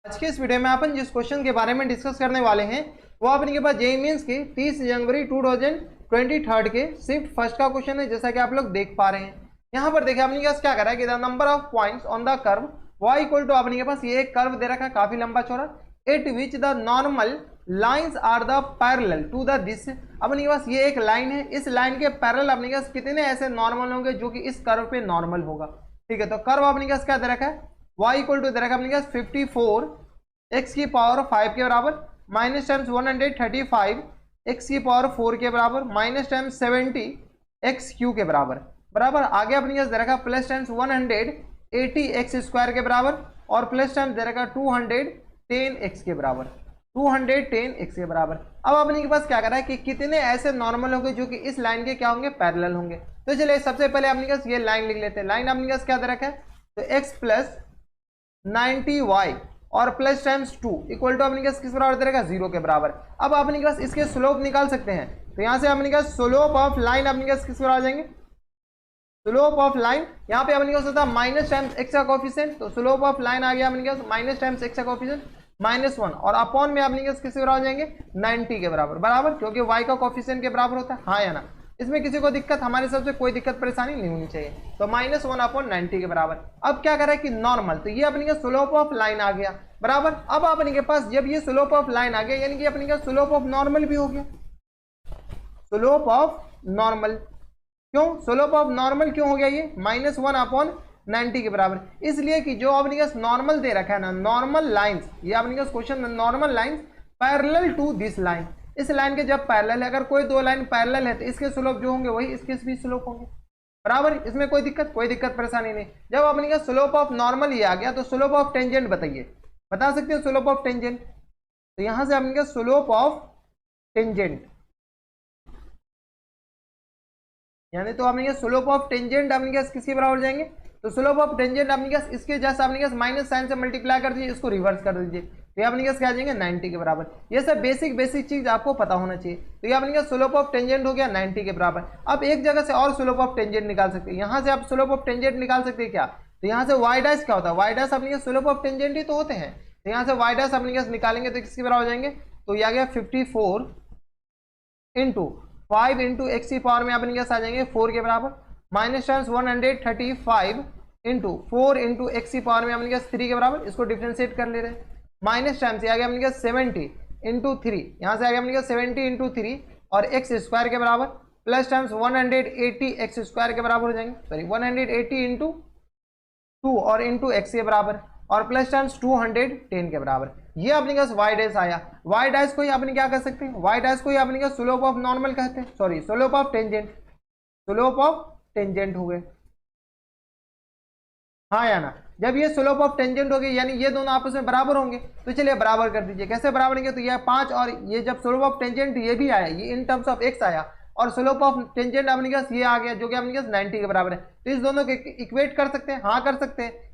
आज के इस वीडियो में अपन जिस क्वेश्चन के बारे में डिस्कस करने वाले हैं वो अपने के पास जेईई मेंस के 30 जनवरी 2023 के शिफ्ट फर्स्ट का क्वेश्चन है, जैसा कि आप लोग देख पा रहे हैं। यहाँ पर देखिए अपने के पास क्या करा है कि the number of points on the curve y equal to अपने के पास ये एक कर्व दे रखा है काफी लंबा चौड़ा, at which the normal lines are the parallel to the this. अपने के पास ये एक लाइन है, इस लाइन के पैरेलल अपने के पास कितने ऐसे नॉर्मल होंगे जो कि इस कर्व पे नॉर्मल होगा। ठीक है, तो कर्व अपने के पास क्या दे रखा है, y इक्वल टू दे रखा है अपने के पास 54 x की पावर 5 के बराबर माइनस टाइम्स 135 x की पावर 4 के बराबर माइनस टाइम्स 70 x क्यू के बराबर बराबर आगे अपने पास दे रखा प्लस टाइम्स 180 x स्क्वायर के बराबर और प्लस टाइम्स दे रखा 210 x के बराबर 210 x के बराबर। अब अपने के पास क्या कर रहा है कि कितने ऐसे नॉर्मल होंगे जो कि इस लाइन के क्या होंगे, पैरेलल होंगे। तो चलिए सबसे पहले अपने पास ये लाइन लिख लेते हैं। लाइन अपने पास क्या दे रखा है, तो x प्लस 90y और प्लस टाइम्स 2 इक्वल टू अपने पास किस बराबर दे रखा, 0 के बराबर। अब अपने के पास इसके स्लोप निकाल सकते हैं, तो यहाँ से अपने पास स्लोप ऑफ लाइन अपने पास किस बराबर आ जाएंगे, स्लोप ऑफ लाइन यहाँ पे अपने पास होता है माइनस टाइम्स एक्स का कोफिशिएंट, तो स्लोप ऑफ लाइन आ गया अपने पास माइनस टाइम्स एक्स का कोफिशिएंट -1 और अपॉन में अपने पास किसके बराबर आ जाएंगे, 90 के बराबर बराबर, क्योंकि y का कोफिशिएंट के बराबर होता है, हाँ या ना। इसमें किसी को दिक्कत, हमारे हिसाब से कोई दिक्कत परेशानी नहीं होनी चाहिए। तो -1 अपॉन 90 के बराबर। अब क्या कर रहा है कि नॉर्मल, तो ये अपने का स्लोप ऑफ लाइन आ गया बराबर। अब अपने के पास जब ये स्लोप ऑफ लाइन आ गया यानी कि अपने का स्लोप ऑफ नॉर्मल भी हो गया, स्लोप ऑफ नॉर्मल। क्यों स्लोप ऑफ नॉर्मल क्यों हो गया, ये -1 अपॉन 90 के बराबर, इसलिए कि जो अपने पास नॉर्मल दे रखा है ना, नॉर्मल लाइंस, ये अपने पास क्वेश्चन में normal lines parallel to this line, इस लाइन के जब पैरेलल है, अगर कोई दो लाइन पैरेलल है तो इसके स्लोप जो होंगे वही इसके भी स्लोप होंगे बराबर। इसमें कोई दिक्कत परेशानी नहीं। जब अपने का स्लोप ऑफ नॉर्मल ये आ गया तो स्लोप ऑफ टेंजेंट बताइए, बता सकते हो स्लोप ऑफ टेंजेंट। तो यहां से अपने का स्लोप ऑफ टेंजेंट यानी तो अपने स्लोप ऑफ टेंजेंट अपने पास किसके बराबर हो जाएंगे, तो स्लोप ऑफ टेंजेंट अपने पास इसके जैसे अपने पास माइनस साइन से मल्टीप्लाई कर दीजिए, इसको रिवर्स कर दीजिए, तो ये अपने पास क्या आ जाएंगे 90 के बराबर। ये सब बेसिक चीज आपको पता होना चाहिए। तो ये अपने पास स्लोप ऑफ टेंजेंट हो गया 90 के बराबर। अब एक जगह से और स्लोप ऑफ टेंजेंट निकाल सकते हैं, यहाँ से आप स्लोप ऑफ टेंजेंट निकाल सकते हैं क्या, तो यहाँ से वाई डैश क्या होता है, वाई डैश अपने पास स्लोप ऑफ टेंजेंट ही तो होते हैं। तो यहाँ से वाई डैश अपने पास निकालेंगे तो किसके बराबर हो जाएंगे, तो ये आ गया 54 इंटू 5 इंटू एक्स की पावर में अपने पास आ जाएंगे 4 के बराबर minus times 135 into 4 into x की पावर में अपने पास 3 के बराबर, इसको डिफ्रेंशिएट कर ले रहे हैं। माइनस टाइम्स आ गया अपने पास 70 इंटू 3, यहाँ से आ गया अपने पास 70 इंटू 3 और एक्स स्क्वायर के बराबर प्लस टाइम्स 180 एक्स स्क्वायर के बराबर हो जाएंगे, सॉरी 180 इंटू 2 और इंटू एक्स के बराबर और प्लस टाइम्स 210 के बराबर। ये अपने पास वाई डैश आया। वाई डैश को ही अपने क्या कर सकते हैं, वाई डैश को ही अपने का स्लोप ऑफ नॉर्मल कहते हैं, sorry slope of tangent, slope of tangent हो गए, हाँ या ना। जब ये स्लोप ऑफ टेंजेंट हो गए यानी ये दोनों आपस में बराबर होंगे, तो चलिए बराबर कर दीजिए। कैसे बराबर होंगे, तो ये 5 और ये जब स्लोप ऑफ टेंजेंट ये भी आया, ये इन टर्म्स ऑफ एक्स आया और स्लोप ऑफ टेंजेंट अपने पास ये आ गया जो कि अपने पास 90 के बराबर है, तो इस दोनों के इक्वेट कर सकते हैं, हाँ कर सकते हैं।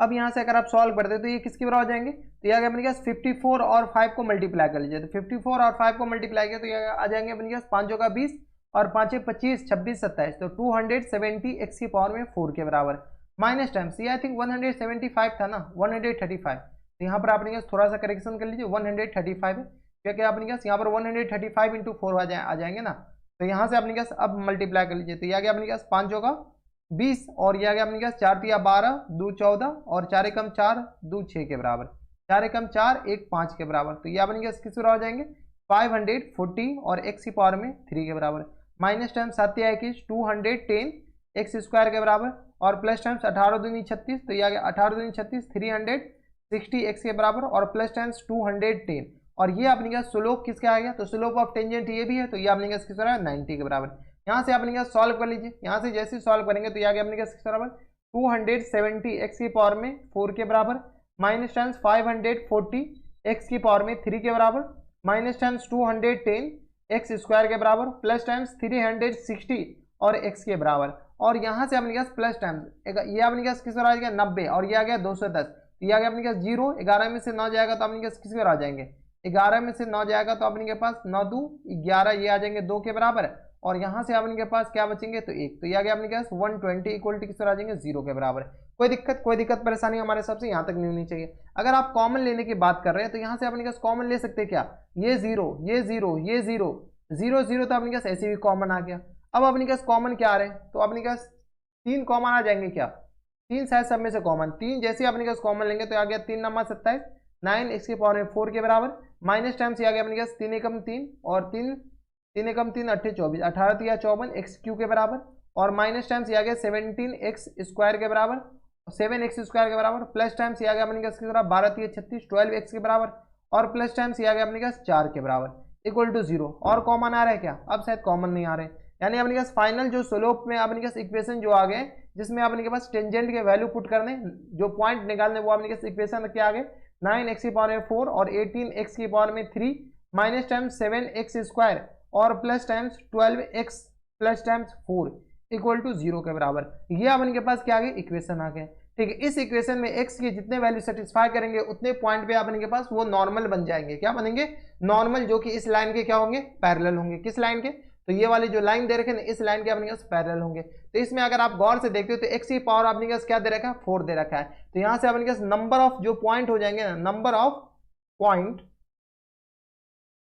अब यहाँ से अगर आप सॉल्व करते तो ये किसके बराबर हो जाएंगे, तो ये आ गया अपने पास 54 और 5 को मल्टीप्लाई कर लीजिए, तो 54 और 5 को मल्टीप्लाई किया तो ये आ जाएंगे अपने पास 5 का 20 और 5 25 26 27, तो 270 एक्स की पावर में 4 के बराबर माइनस टाइम्स ये आई थिंक 175 था ना, 135, तो यहाँ पर आपने पास थोड़ा सा करेक्शन कर लीजिए 135 है, क्योंकि आपने पास यहाँ पर 135 इंटू 4 आ जाएंगे ना, तो यहाँ से अपने पास अब मल्टीप्लाई कर लीजिए, तो ये आ गया अपने पास 5 का 20 और ये आ गया अपने पास 4 तिया 12 2 14 और 4 एकम 4 2 6 के बराबर, 4 एकम 4 1 5 के बराबर, तो ये अपने पास किस बराबर हो जाएंगे 540 और एक्स की पावर में 3 के बराबर माइनस टाइम 7 21 210 एक्स स्क्वायर के बराबर और प्लस टाइम्स 18 दूनी 36, तो ये आ गया 18 दूनी 36 360 एक्स के बराबर और प्लस टाइम्स 210 और ये अपने का स्लोप किसका आ गया, तो स्लोप ऑफ टेंजेंट ये भी है, तो ये अपने का किस बराबर 90 के बराबर। यहाँ से अपने का सॉल्व कर लीजिए, यहाँ से जैसे सॉल्व करेंगे तो ये आ गया अपने का किस बराबर 270 एक्स की पावर में 4 के बराबर माइनस टाइम्स 540 एक्स की पावर में 3 के बराबर माइनस टाइम्स 210 एक्स स्क्वायर के बराबर प्लस टाइम्स 360 और एक्स के बराबर और यहाँ से अपने पास प्लस टाइम्स ये अपने पास किस बराबर आ गया 90 और ये आ गया 210, ये आ गया अपने पास 0, 11 में से 9 जाएगा तो अपने पास किस बराबर आ जाएंगे, 11 में से 9 जाएगा तो अपने के पास 9 2 11, ये आ जाएंगे 2 के बराबर और यहाँ से अपन के पास क्या बचेंगे, तो एक, तो ये आ गया अपने पास 120 इक्वल टू किस तरह आ जाएंगे 0 के बराबर। कोई दिक्कत परेशानी हमारे हिसाब से यहाँ तक नहीं होनी चाहिए। अगर आप कॉमन लेने की बात कर रहे हैं तो यहाँ से अपने पास कॉमन ले सकते हैं क्या, ये 0 ये 0 ये 0 0 0, तो अपने पास ऐसे भी कॉमन आ गया। अब अपने पास कॉमन क्या आ रहे हैं, तो अपने पास 3 कॉमन आ जाएंगे क्या, 3 शायद सब में से कॉमन, 3 जैसे अपने पास कॉमन लेंगे तो आ गया 3 नंबर 27, 9 x की पावर में 4 के बराबर, माइनस टाइम से आ गया अपने पास 3 एकम 3 और 3 एकम 3 8 24, 18 या 54 एक्स क्यू के बराबर, और माइनस टाइम से आ गया 17x स्क्वायर के बराबर, 7x स्क्वायर के बराबर, प्लस टाइम से आ गया अपने पास किस तरह 12 3 36 12x के बराबर, और प्लस टाइम से आ गया अपने पास 4 के बराबर इक्वल टू 0। और कॉमन आ रहा है क्या, अब शायद कॉमन नहीं आ रहे, यानी अपने पास फाइनल जो स्लोप में अपने पास इक्वेशन जो आ गए जिसमें अपने के पास टेंजेंट के वैल्यू पुट करने, जो पॉइंट निकालने, वो अपने पास इक्वेशन क्या आ गए 9x की पावर में 4 और 18x की पावर में 3 माइनस टाइम्स 7x स्क्वायर और plus times 12x plus times 4 equal to 0 के बराबर। ये अपने के पास क्या आ गए इक्वेशन आ गए। ठीक है, इस इक्वेशन में x के जितने वैल्यू सेटिस्फाई करेंगे उतने पॉइंट पे अपने के पास वो नॉर्मल बन जाएंगे। क्या बनेंगे, नॉर्मल, जो कि इस लाइन के क्या होंगे, पैरेलल होंगे। किस लाइन के, तो ये वाली जो लाइन दे रखे ना, इस लाइन के अपने पास पैरेलल होंगे। तो इसमें अगर आप गौर से देखते हो तो x की पावर अपने पास क्या दे रखा है, 4 दे रखा है। तो यहाँ से अपने पास नंबर ऑफ जो पॉइंट हो जाएंगे ना, number of point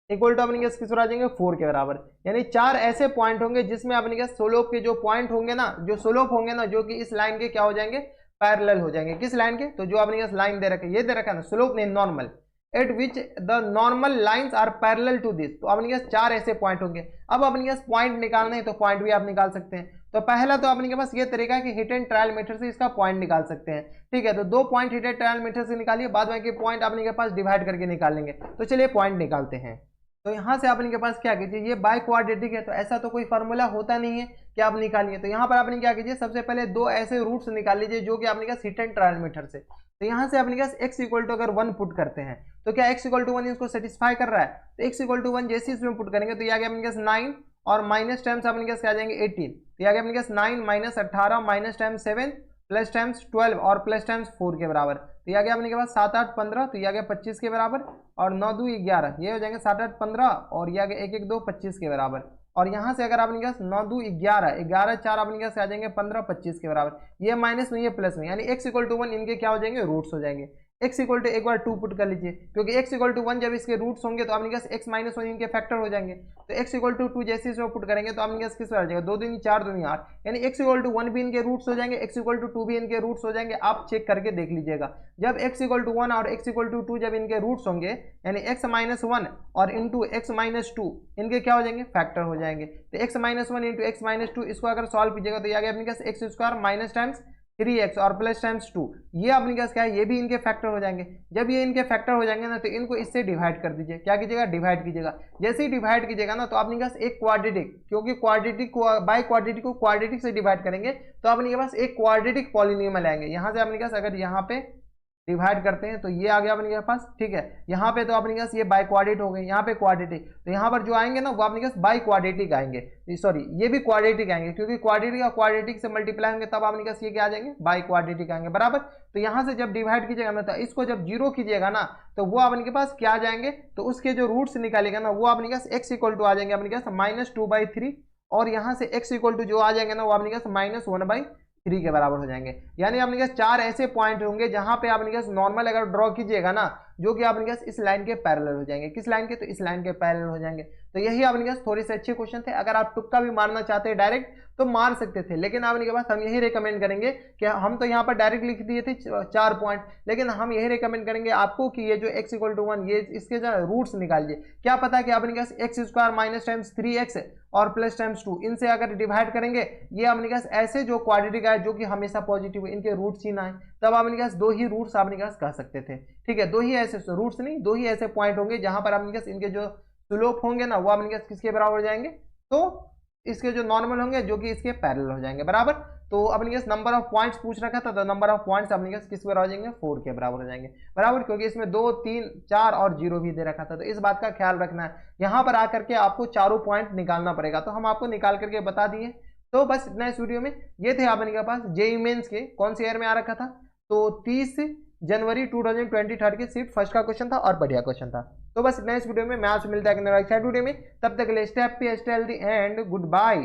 equal to अपने पास किस आ जाएंगे 4 के बराबर। यानी 4 ऐसे पॉइंट होंगे जिसमें अपने पास स्लोप के जो पॉइंट होंगे ना, जो स्लोप होंगे ना, जो कि इस लाइन के क्या हो जाएंगे, पैरेलल हो जाएंगे। किस लाइन के, तो जो अपने पास लाइन दे रखे, ये दे रखा है ना स्लोप नहीं normal, at which the normal lines are parallel to this. तो अपने पास 4 ऐसे पॉइंट होंगे। अब अपने पास पॉइंट निकालना है तो पॉइंट भी आप निकाल सकते हैं। तो पहला तो अपने के पास ये तरीका है कि हिट एंड ट्रायल मेथड से इसका पॉइंट निकाल सकते हैं। ठीक है, तो 2 point hit and trial method से निकालिए, बाद में के पॉइंट अपने के पास डिवाइड करके निकालेंगे। तो चलिए पॉइंट निकालते हैं। तो यहाँ से अपने के पास क्या कीजिए, ये बाय क्वाड्रेटिक है तो ऐसा तो कोई फार्मूला होता नहीं है कि आप निकालिए। तो यहाँ पर आपने क्या कीजिए, सबसे पहले 2 ऐसे रूट्स निकाल लीजिए जो कि आपने क्या हिट एंड ट्रायल मेथड से। तो यहाँ से अपने पास x इक्वल टू अगर 1 पुट करते हैं तो क्या x इक्वल टू 1 इसको सेटिस्फाई कर रहा है, तो x इक्वल टू 1 जैसे इसमें पुट करेंगे तो ये आ गया अपने पास 9 और माइनस टाइम्स अपने पास क्या आ जाएंगे 18। तो ये आ गया अपने पास 9 minus 18 minus times 7 plus times 12 और प्लस टाइम्स 4 के बराबर। तो ये आ गया अपने के पास 7 8 15, तो ये आ गया 25 के बराबर, और 9 2 11, ये हो जाएंगे 7 8 15 और ये आ गया 1 1 2 25 के बराबर। और यहाँ से अगर अपने पास 9 2 11 11 4 अपने पास आ जाएंगे 15 25 के बराबर। ये माइनस में ये प्लस में, यानी x इक्वल टू 1 इनके क्या हो जाएंगे, रूट्स हो जाएंगे। x इक्वल टू एक बार 2 पुट कर लीजिए, क्योंकि x इक्वल टू 1 जब इसके रूट्स होंगे तो अपने पास x माइनस 1 इनके फैक्टर हो जाएंगे। तो x इक्वल टू 2 जैसे इसमें पुट करेंगे तो अपने पास किस आ जाएगा 2 दूनी 4 दूनी 8, यानी x इक्वल टू 1 भी इनके रूट्स हो जाएंगे, x इक्वल टू 2 भी इनके रूट्स हो जाएंगे। आप चेक करके देख लीजिएगा, जब x इक्वल टू 1 और x इक्वल टू 2 जब इनके रूट्स होंगे, यानी x माइनस 1 और इंटू x माइनस 2 इनके क्या हो जाएंगे, फैक्टर हो जाएंगे। तो x minus 1 into x minus 2 इसको अगर सॉल्व कीजिएगा तो ये आ गया अपने पास x square minus times 3x और प्लस टाइम्स 2, ये अपने पास क्या है, ये भी इनके फैक्टर हो जाएंगे। जब ये इनके फैक्टर हो जाएंगे ना तो इनको इससे डिवाइड कर दीजिए। क्या कीजिएगा, डिवाइड कीजिएगा। जैसे ही डिवाइड कीजिएगा ना तो अपने पास एक क्वाड्रेटिक, क्योंकि क्वाड्रेटिक को बाय क्वाड्रेटिक को क्वाड्रेटिक से डिवाइड करेंगे तो अपने पास एक क्वाड्रेटिक पॉलिनोमियल आएंगे। यहाँ से अपने पास अगर यहाँ पे डिवाइड करते हैं तो ये आ गया अपने पास। ठीक है, यहाँ पे तो अपने पास ये बाई क्वाड्रेटिक हो गए, यहाँ पे क्वाड्रेटिक, तो यहाँ पर जो आएंगे ना वो अपने पास बाई क्वाड्रेटिक आएंगे, सॉरी ये भी क्वाड्रेटिक आएंगे, क्योंकि क्वाड्रेटिक और क्वाड्रेटिक से मल्टीप्लाई होंगे तब अपने पास ये क्या आ जाएंगे, बाई क्वाड्रेटिक आएंगे बराबर। तो यहाँ से जब डिवाइड कीजिएगा ना तो इसको जब 0 कीजिएगा ना तो वो अपने पास क्या आ जाएंगे, तो उसके जो रूट्स निकालेगा ना वो अपने पास x इक्वल टू आ जाएंगे अपने पास -2/3, और यहाँ से x इक्वल टू जो आ जाएंगे ना वो अपने पास -1/3 के बराबर हो जाएंगे। यानी अपने पास 4 ऐसे पॉइंट होंगे जहां पे अपने पास नॉर्मल अगर ड्रॉ कीजिएगा ना जो कि अपने पास इस लाइन के पैरेलल हो जाएंगे। किस लाइन के, तो इस लाइन के पैरेलल हो जाएंगे। तो यही अपने पास थोड़े से अच्छे क्वेश्चन थे। अगर आप तुक्का भी मारना चाहते हैं डायरेक्ट तो मार सकते थे, लेकिन अपने के पास हम यही रिकमेंड करेंगे कि हम तो यहाँ पर डायरेक्ट लिख दिए थे 4 पॉइंट, लेकिन हम यही रिकमेंड करेंगे आपको कि ये जो x इक्वल टू 1 ये इसके जो रूट्स निकालिए। क्या पता है कि अपने पास x square minus times 3x और प्लस टाइम्स 2 इनसे अगर डिवाइड करेंगे ये अपने पास ऐसे जो क्वाड्रेटिक है जो कि हमेशा पॉजिटिव है इनके रूट्स ही ना है, तब अपने पास 2 ही रूट्स अपने पास कह सकते थे। ठीक है, 2 ही ऐसे रूट्स नहीं, 2 ही ऐसे पॉइंट होंगे जहां पर अपने पास इनके जो स्लोप होंगे ना वो अपने पास किसके बराबर हो जाएंगे, तो इसके जो नॉर्मल होंगे जो कि इसके पैरेलल हो जाएंगे बराबर। तो अपने पास नंबर ऑफ पॉइंट्स पूछ रखा था, तो नंबर ऑफ पॉइंट्स अपने पास किस बराबर हो जाएंगे, 4 के बराबर हो जाएंगे बराबर, क्योंकि इसमें 2 3 4 और 0 भी दे रखा था। तो इस बात का ख्याल रखना है, यहाँ पर आकर के आपको चारों पॉइंट निकालना पड़ेगा, तो हम आपको निकाल करके बता दिए। तो बस इतना इस वीडियो में। ये थे अपने के पास जेईई मेंस के कौन से ईयर में आ रखा था, तो 30 जनवरी 2023 के शिफ्ट फर्स्ट का क्वेश्चन था और बढ़िया क्वेश्चन था। तो बस इतना इस वीडियो में, मैं आपसे मिलता है वीडियो में, तब तक के लिए stay happy, stay healthy and good bye.